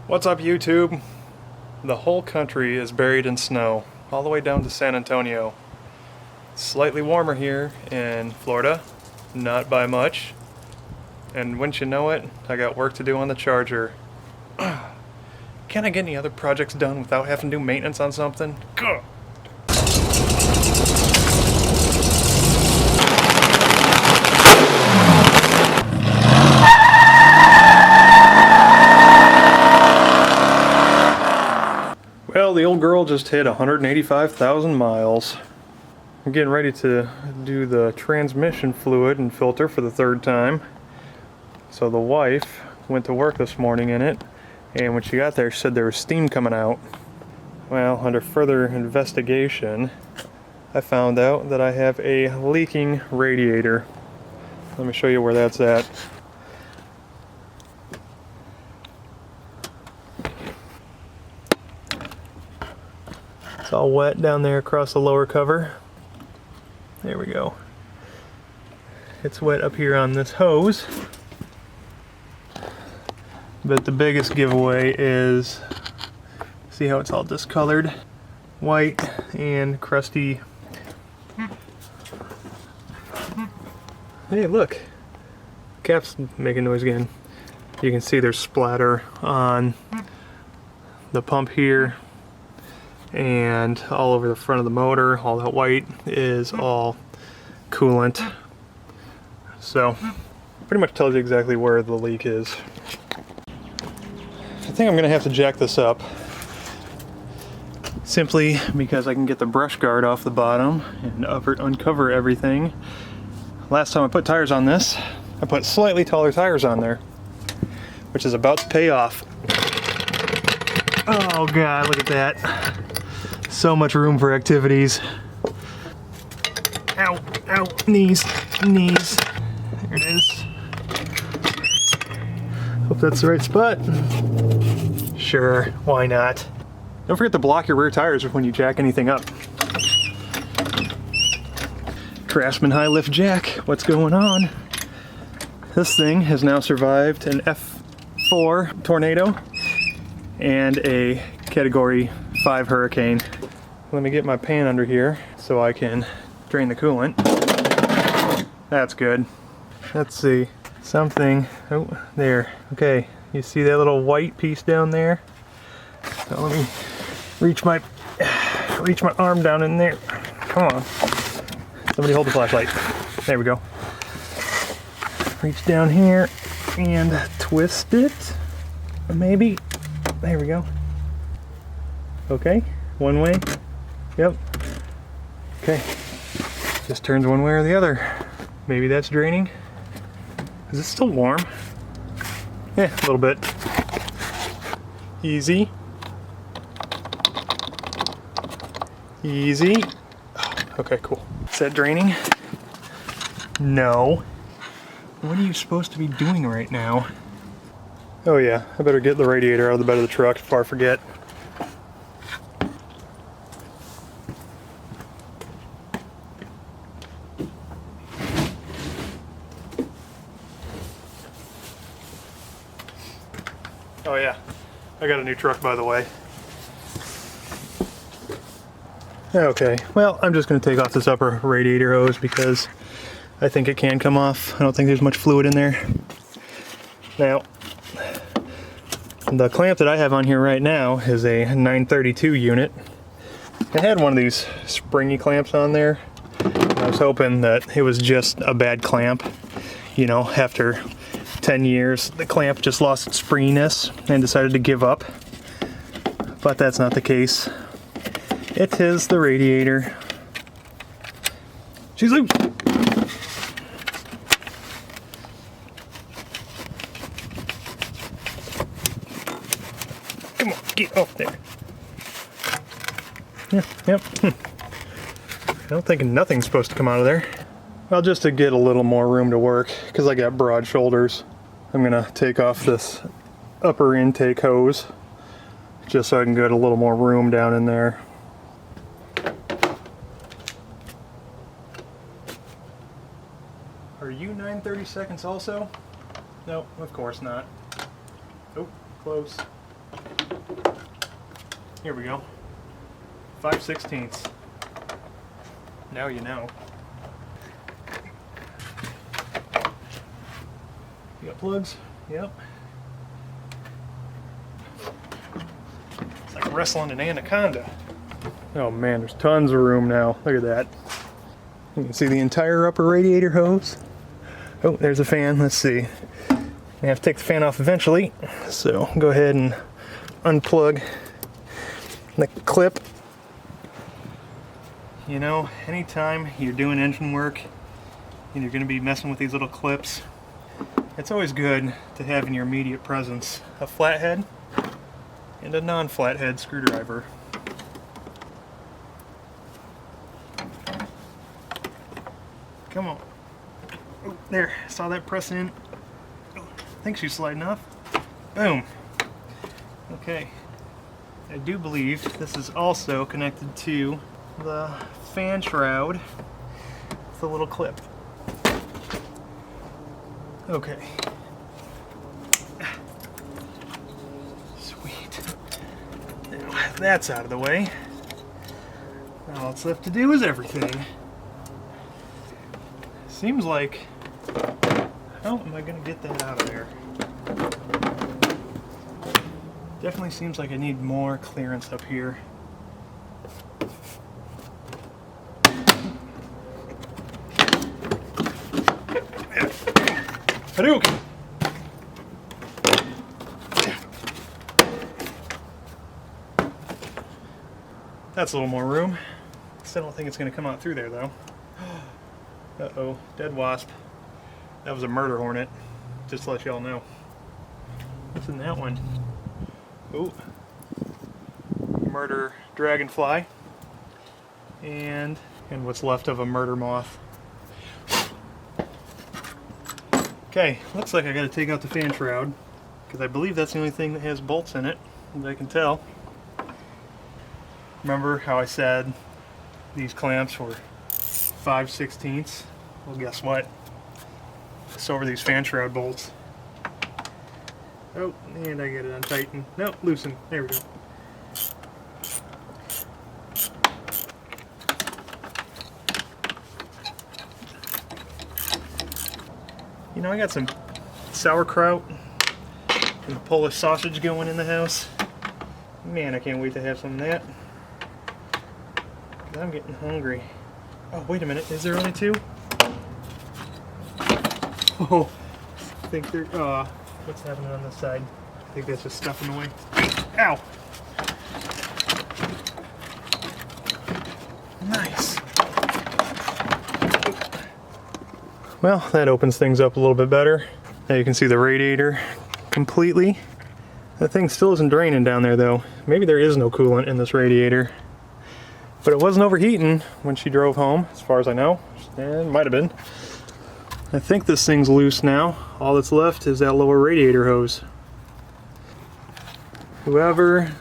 What's up, YouTube? The whole country is buried in snow, all the way down to San Antonio. It's slightly warmer here in Florida, not by much. And wouldn't you know it, I got work to do on the charger. Can't I get any other projects done without having to do maintenance on something? Gah! Well, the old girl just hit 185,000 miles. I'm getting ready to do the transmission fluid and filter for the third time. So the wife went to work this morning in it, and when she got there she said there was steam coming out. Well, under further investigation, I found out that I have a leaking radiator. Let me show you where that's at. It's all wet down there across the lower cover. There we go. It's wet up here on this hose. But the biggest giveaway is, see how it's all discolored? White and crusty. Hey, look. Cap's making noise again. You can see there's splatter on the pump here and all over the front of the motor. All that white is all coolant. So pretty much tells you exactly where the leak is. I think I'm gonna have to jack this up, simply because I can get the brush guard off the bottom and uncover everything. Last time I put tires on this, I put slightly taller tires on there, which is about to pay off. Oh God, look at that. So much room for activities. Ow, ow, knees, knees. There it is. Hope that's the right spot. Sure, why not? Don't forget to block your rear tires when you jack anything up. Craftsman high lift jack, what's going on? This thing has now survived an F4 tornado and a Category 5 hurricane. Let me get my pan under here so I can drain the coolant. That's good. Let's see, something, oh, there, okay. You see that little white piece down there? So let me reach my arm down in there. Come on. Somebody hold the flashlight. There we go. Reach down here and twist it. Maybe. There we go. Okay. One way. Yep. Okay. Just turns one way or the other. Maybe that's draining. Is it still warm? Yeah, a little bit. Easy. Easy. Oh, okay, cool. Is that draining? No. What are you supposed to be doing right now? Oh yeah, I better get the radiator out of the bed of the truck before I forget. Oh yeah, I got a new truck, by the way. Okay, well, I'm just going to take off this upper radiator hose because I think it can come off. I don't think there's much fluid in there. Now, the clamp that I have on here right now is a 932 unit. I had one of these springy clamps on there. I was hoping that it was just a bad clamp. You know, after 10 years, the clamp just lost its springiness and decided to give up. But that's not the case. It is the radiator. She's loose! Come on, get off there. Yep. I don't think nothing's supposed to come out of there. Well, just to get a little more room to work, because I got broad shoulders, I'm gonna take off this upper intake hose just so I can get a little more room down in there. Are you 9/30 seconds also? No, of course not. Oh, close. Here we go. 5/16. Now you know. You got plugs? Yep. It's like wrestling an anaconda. Oh man, there's tons of room now. Look at that. You can see the entire upper radiator hose. Oh, there's a fan. Let's see. I have to take the fan off eventually. So go ahead and unplug the clip. You know, anytime you're doing engine work and you're going to be messing with these little clips, it's always good to have in your immediate presence a flathead and a non-flathead screwdriver. Come on. Oh, there, saw that press in. Oh, I think she's sliding off. Boom. Okay. I do believe this is also connected to the fan shroud with a little clip. Okay. Sweet. Now that's out of the way. Now all that's left to do is everything. Seems like... how am I going to get that out of there? Definitely seems like I need more clearance up here. Hadouken! That's a little more room. Still don't think it's going to come out through there though. Uh-oh, dead wasp. That was a murder hornet, just to let y'all know. What's in that one? Oh, murder dragonfly. And what's left of a murder moth. Okay, looks like I gotta take out the fan shroud, because I believe that's the only thing that has bolts in it, as I can tell. Remember how I said these clamps were 5/16? Well, guess what? So over these fan shroud bolts. Oh, and I get it untightened. Nope, loosen. There we go. You know, I got some sauerkraut and Polish sausage going in the house. Man, I can't wait to have some of that. 'Cause I'm getting hungry. Oh, wait a minute. Is there only two? Oh, I think they're... what's happening on this side? I think that's just stuff in the way. Ow! Nice. Well, that opens things up a little bit better. Now you can see the radiator completely. That thing still isn't draining down there though. Maybe there is no coolant in this radiator. But it wasn't overheating when she drove home, as far as I know. It might have been. I think this thing's loose now. All that's left is that lower radiator hose. Whoever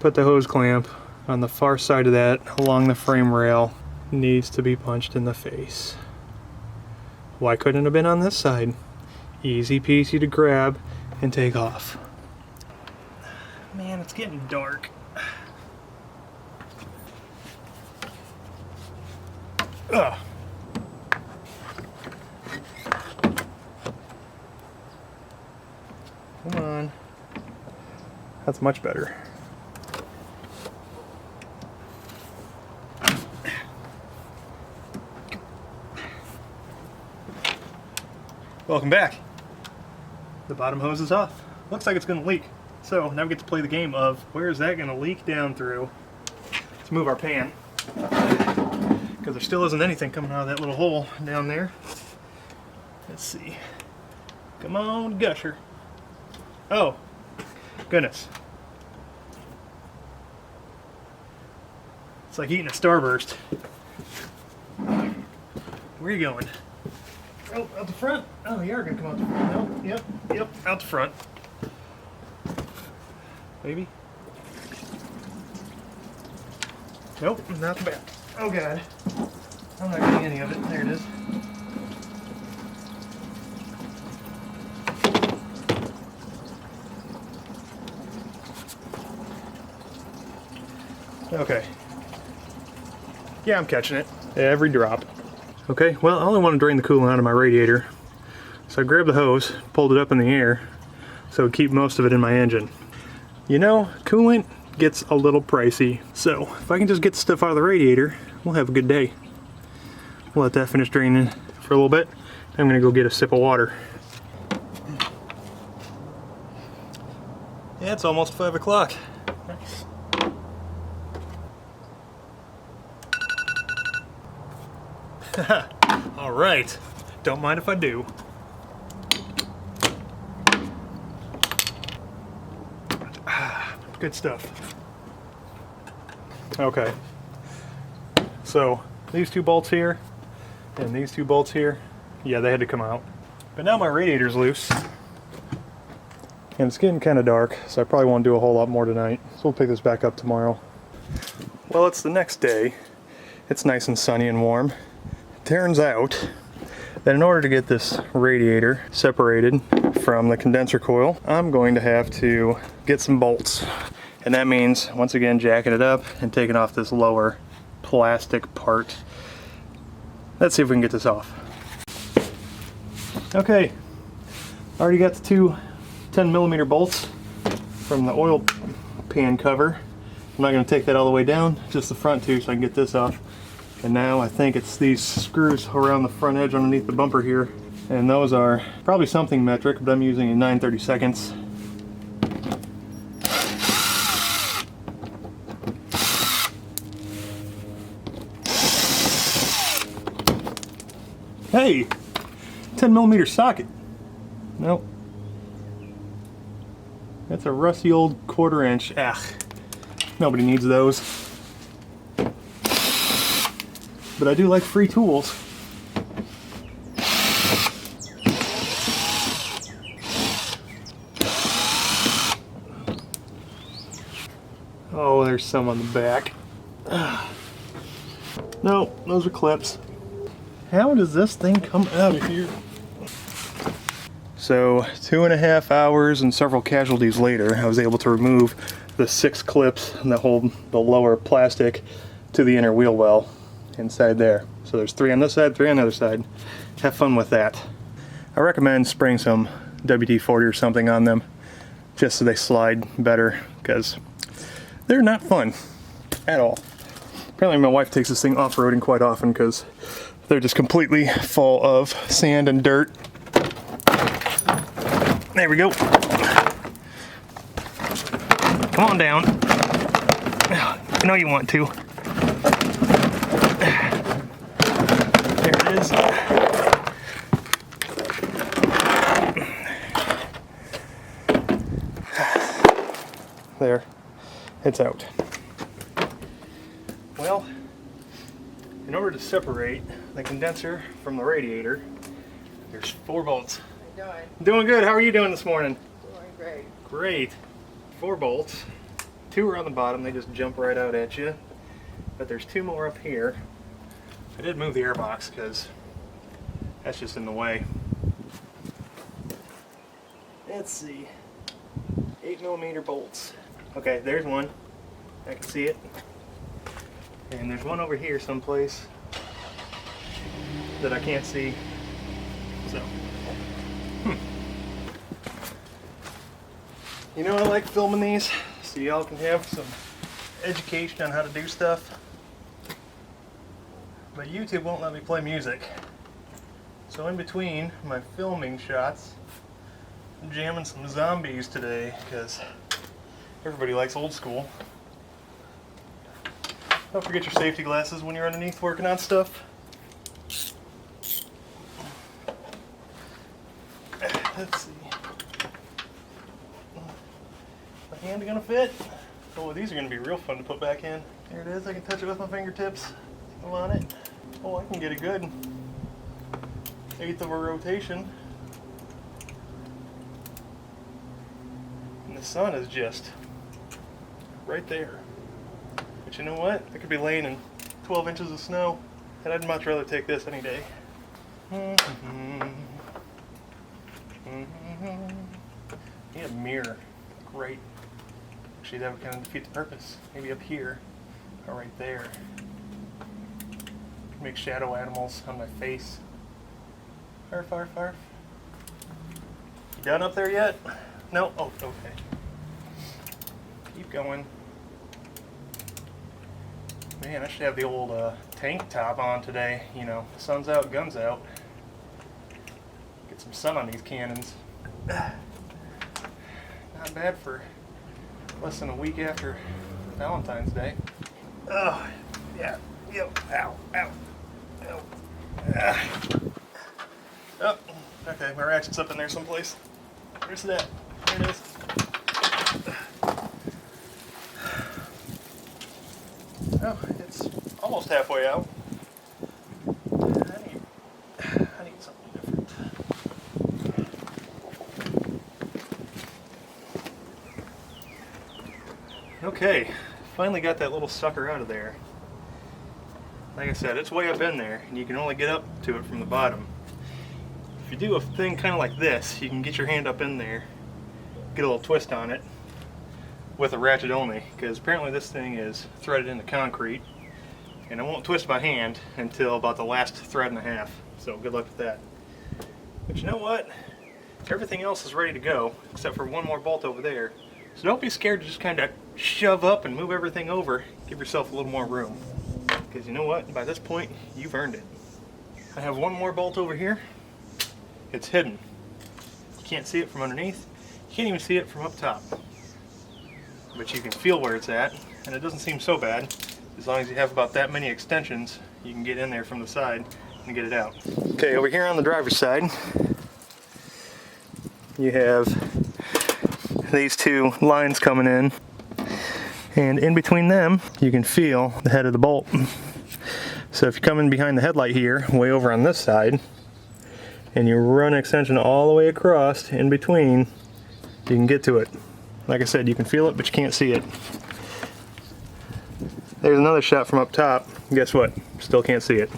put the hose clamp on the far side of that along the frame rail needs to be punched in the face. Why couldn't it have been on this side? Easy peasy to grab and take off. Man, it's getting dark. Ugh. Come on. That's much better. Welcome back. The bottom hose is off. Looks like it's going to leak. So now we get to play the game of where is that going to leak down through. Let's move our pan, because there still isn't anything coming out of that little hole down there. Let's see. Come on, gusher. Oh, goodness. It's like eating a Starburst. Where are you going? Oh, out the front? Oh, you are going to come out the front. No, yep, out the front. Maybe? Nope, not the back. Oh, God. I'm not getting any of it. There it is. Okay. Yeah, I'm catching it. Every drop. Okay, well, I only want to drain the coolant out of my radiator. So I grabbed the hose, pulled it up in the air, so it'd keep most of it in my engine. You know, coolant gets a little pricey, so if I can just get stuff out of the radiator, we'll have a good day. We'll let that finish draining for a little bit. I'm gonna go get a sip of water. Yeah, it's almost 5 o'clock. Nice. All right, don't mind if I do. Good stuff. Okay, so these two bolts here and these two bolts here, yeah, they had to come out. But now my radiator's loose and it's getting kind of dark, so I probably won't do a whole lot more tonight. So we'll pick this back up tomorrow. Well, it's the next day. It's nice and sunny and warm. Turns out that in order to get this radiator separated from the condenser coil, I'm going to have to get some bolts. And that means, once again, jacking it up and taking off this lower plastic part. Let's see if we can get this off. Okay, already got the two 10mm bolts from the oil pan cover. I'm not going to take that all the way down, just the front two, so I can get this off. And now I think it's these screws around the front edge underneath the bumper here. And those are probably something metric, but I'm using a 9/32. Hey, 10mm socket. Nope. That's a rusty old 1/4 inch. Ah, nobody needs those. But I do like free tools. Oh, there's some on the back. No, those are clips. How does this thing come out of here? So 2.5 hours and several casualties later, I was able to remove the 6 clips that hold the lower plastic to the inner wheel well inside there. So there's 3 on this side, 3 on the other side. Have fun with that. I recommend spraying some WD-40 or something on them just so they slide better, because they're not fun at all. Apparently my wife takes this thing off-roading quite often because they're just completely full of sand and dirt. There we go. Come on down. I know you want to. There it is. There. It's out. Well, in order to separate the condenser from the radiator, there's 4 bolts. How you doing? Doing good. How are you doing this morning? Doing great. Great. 4 bolts. 2 are on the bottom. They just jump right out at you. But there's 2 more up here. I did move the air box because that's just in the way. Let's see. 8mm bolts. Okay, there's one. I can see it. And there's one over here someplace that I can't see. So, You know, I like filming these so y'all can have some education on how to do stuff. But YouTube won't let me play music. So in between my filming shots, I'm jamming some zombies today because everybody likes old school. Don't forget your safety glasses when you're underneath working on stuff. Let's see. My hand gonna fit? Oh, these are gonna be real fun to put back in. There it is. I can touch it with my fingertips. Still on it. Oh, I can get a good 1/8 of a rotation. And the sun is just right there. But you know what? I could be laying in 12 inches of snow, and I'd much rather take this any day. Need a mirror. Great. Actually, that would kind of defeat the purpose. Maybe up here. are right there. Make shadow animals on my face. Arf, arf, arf. You done up there yet? No? Oh, okay. Keep going. Man, I should have the old tank top on today. You know, sun's out, guns out. Get some sun on these cannons. Not bad for less than a week after Valentine's Day. Oh, yeah. Yep. Ow, ow, ow. Oh, okay, my ratchet's up in there someplace. Where's that? There it is. Oh, it's almost halfway out. I need something different. Okay, finally got that little sucker out of there. Like I said, it's way up in there, and you can only get up to it from the bottom. If you do a thing kind of like this, you can get your hand up in there, get a little twist on it, with a ratchet only, because apparently this thing is threaded into concrete, and I won't twist my hand until about the last thread and a half, so good luck with that. But you know what? Everything else is ready to go, except for one more bolt over there, so don't be scared to just kind of shove up and move everything over. Give yourself a little more room, because you know what? By this point, you've earned it. I have one more bolt over here. It's hidden. You can't see it from underneath. You can't even see it from up top. But you can feel where it's at, and it doesn't seem so bad. As long as you have about that many extensions, you can get in there from the side and get it out. Okay, over here on the driver's side, you have these two lines coming in, and in between them, you can feel the head of the bolt. So if you come in behind the headlight here, way over on this side, and you run an extension all the way across in between, you can get to it. Like I said, you can feel it, but you can't see it. There's another shot from up top. Guess what? Still can't see it.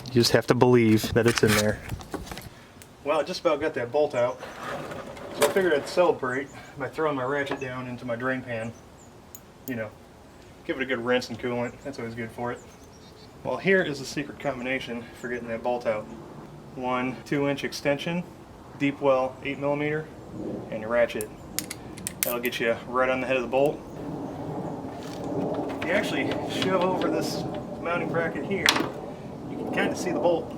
You just have to believe that it's in there. Well, I just about got that bolt out, so I figured I'd celebrate by throwing my ratchet down into my drain pan. You know, give it a good rinse and coolant. That's always good for it. Well, here is the secret combination for getting that bolt out. One 2-inch extension, deep well 8mm, and your ratchet. That'll get you right on the head of the bolt. If you actually shove over this mounting bracket here, you can kind of see the bolt.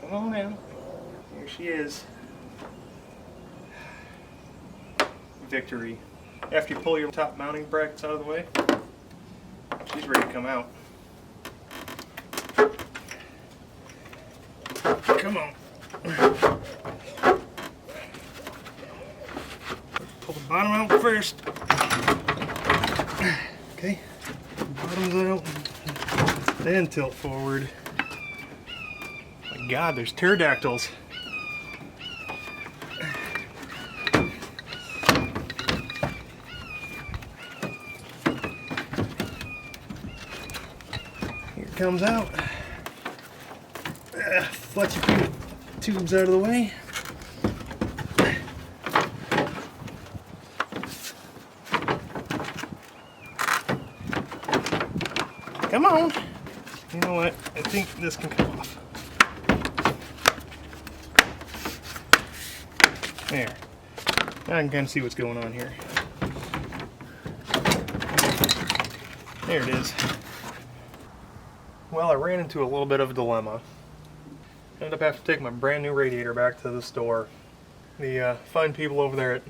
Come on in. Here she is. Victory. After you pull your top mounting brackets out of the way, she's ready to come out. Come on. Pull the bottom out first. Okay. Bottom's out. Then tilt forward. My God, there's pterodactyls. Here it comes out. Flex your tubes out of the way. Come on. You know what? I think this can come off. There. Now I can kind of see what's going on here. There it is. Well, I ran into a little bit of a dilemma. I ended up having to take my brand new radiator back to the store. The fine people over there at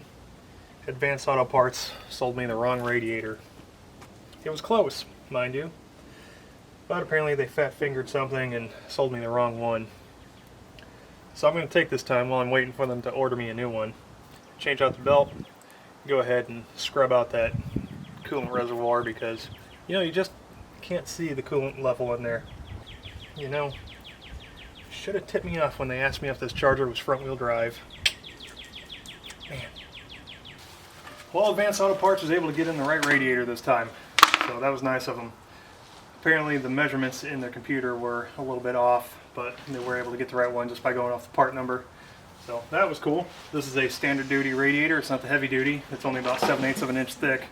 Advanced Auto Parts sold me the wrong radiator. It was close, mind you, but apparently they fat-fingered something and sold me the wrong one. So I'm going to take this time while I'm waiting for them to order me a new one. Change out the belt, go ahead and scrub out that coolant reservoir, because you know, you just can't see the coolant level in there. You know, should have tipped me off when they asked me if this Charger was front-wheel drive. Man. Well, Advanced Auto Parts was able to get in the right radiator this time, so that was nice of them. Apparently the measurements in their computer were a little bit off, but they were able to get the right one just by going off the part number. So that was cool. This is a standard duty radiator. It's not the heavy duty. It's only about 7/8 of an inch thick.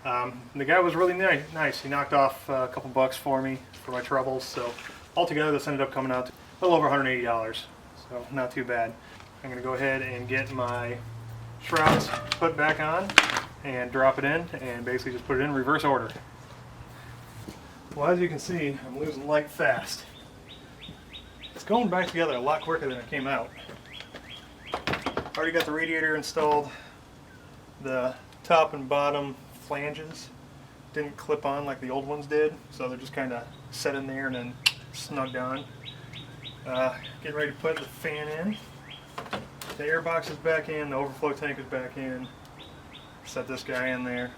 The guy was really nice. He knocked off a couple bucks for me for my troubles. So altogether this ended up coming out to a little over $180. So not too bad. I'm going to go ahead and get my shrouds put back on and drop it in and basically just put it in reverse order. Well, as you can see, I'm losing light fast. It's going back together a lot quicker than it came out. Already got the radiator installed. The top and bottom flanges didn't clip on like the old ones did, so they're just kind of set in there and then snugged on. Getting ready to put the fan in. The air box is back in, the overflow tank is back in. Set this guy in there.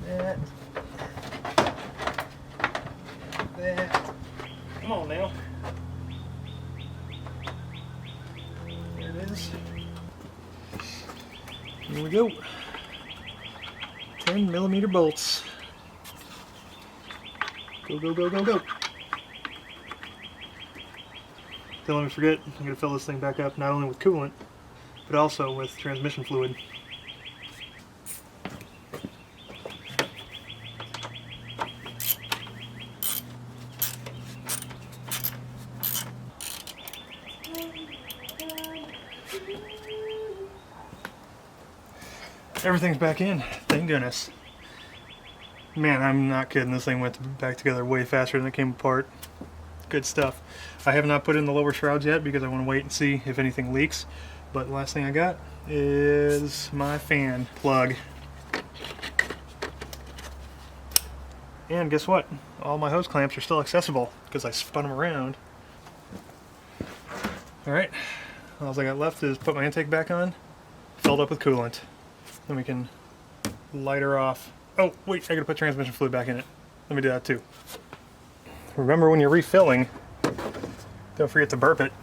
That. That. Come on now. There it is. Here we go. 10mm bolts. Go, go, go, go, go. Don't let me forget, I'm going to fill this thing back up not only with coolant, but also with transmission fluid. Everything's back in, thank goodness. Man, I'm not kidding, this thing went back together way faster than it came apart. Good stuff. I have not put in the lower shrouds yet because I want to wait and see if anything leaks. But the last thing I got is my fan plug. And guess what? All my hose clamps are still accessible because I spun them around. Alright, all I got left is put my intake back on, filled up with coolant. Then we can light her off. Oh, wait, I gotta put transmission fluid back in it. Let me do that too. Remember when you're refilling, don't forget to burp it.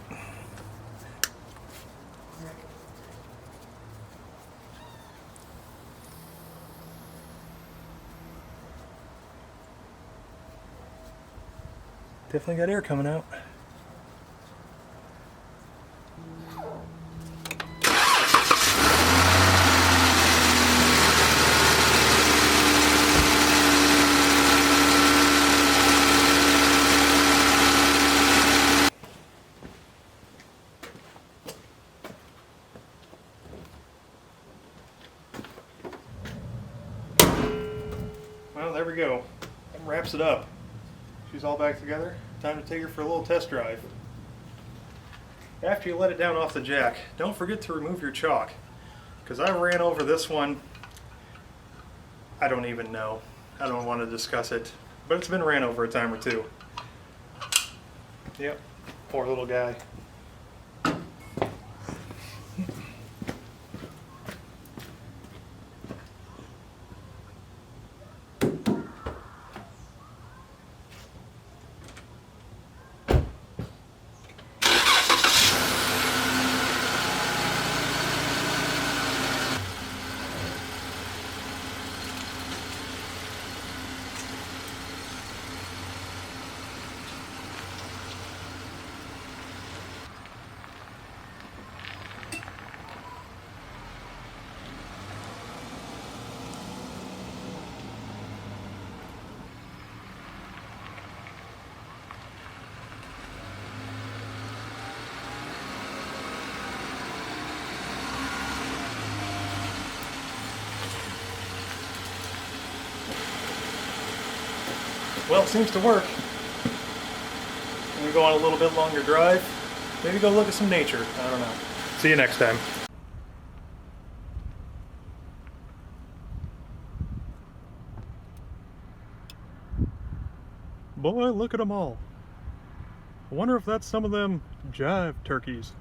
Definitely got air coming out. Well, there we go. That wraps it up. She's all back together. Time to take her for a little test drive. After you let it down off the jack, don't forget to remove your chalk. Because I ran over this one, I don't even know. I don't want to discuss it. But it's been ran over a time or two. Yep, poor little guy. Well, it seems to work. When we go on a little bit longer drive, maybe go look at some nature. I don't know. See you next time. Boy, look at them all. I wonder if that's some of them jive turkeys.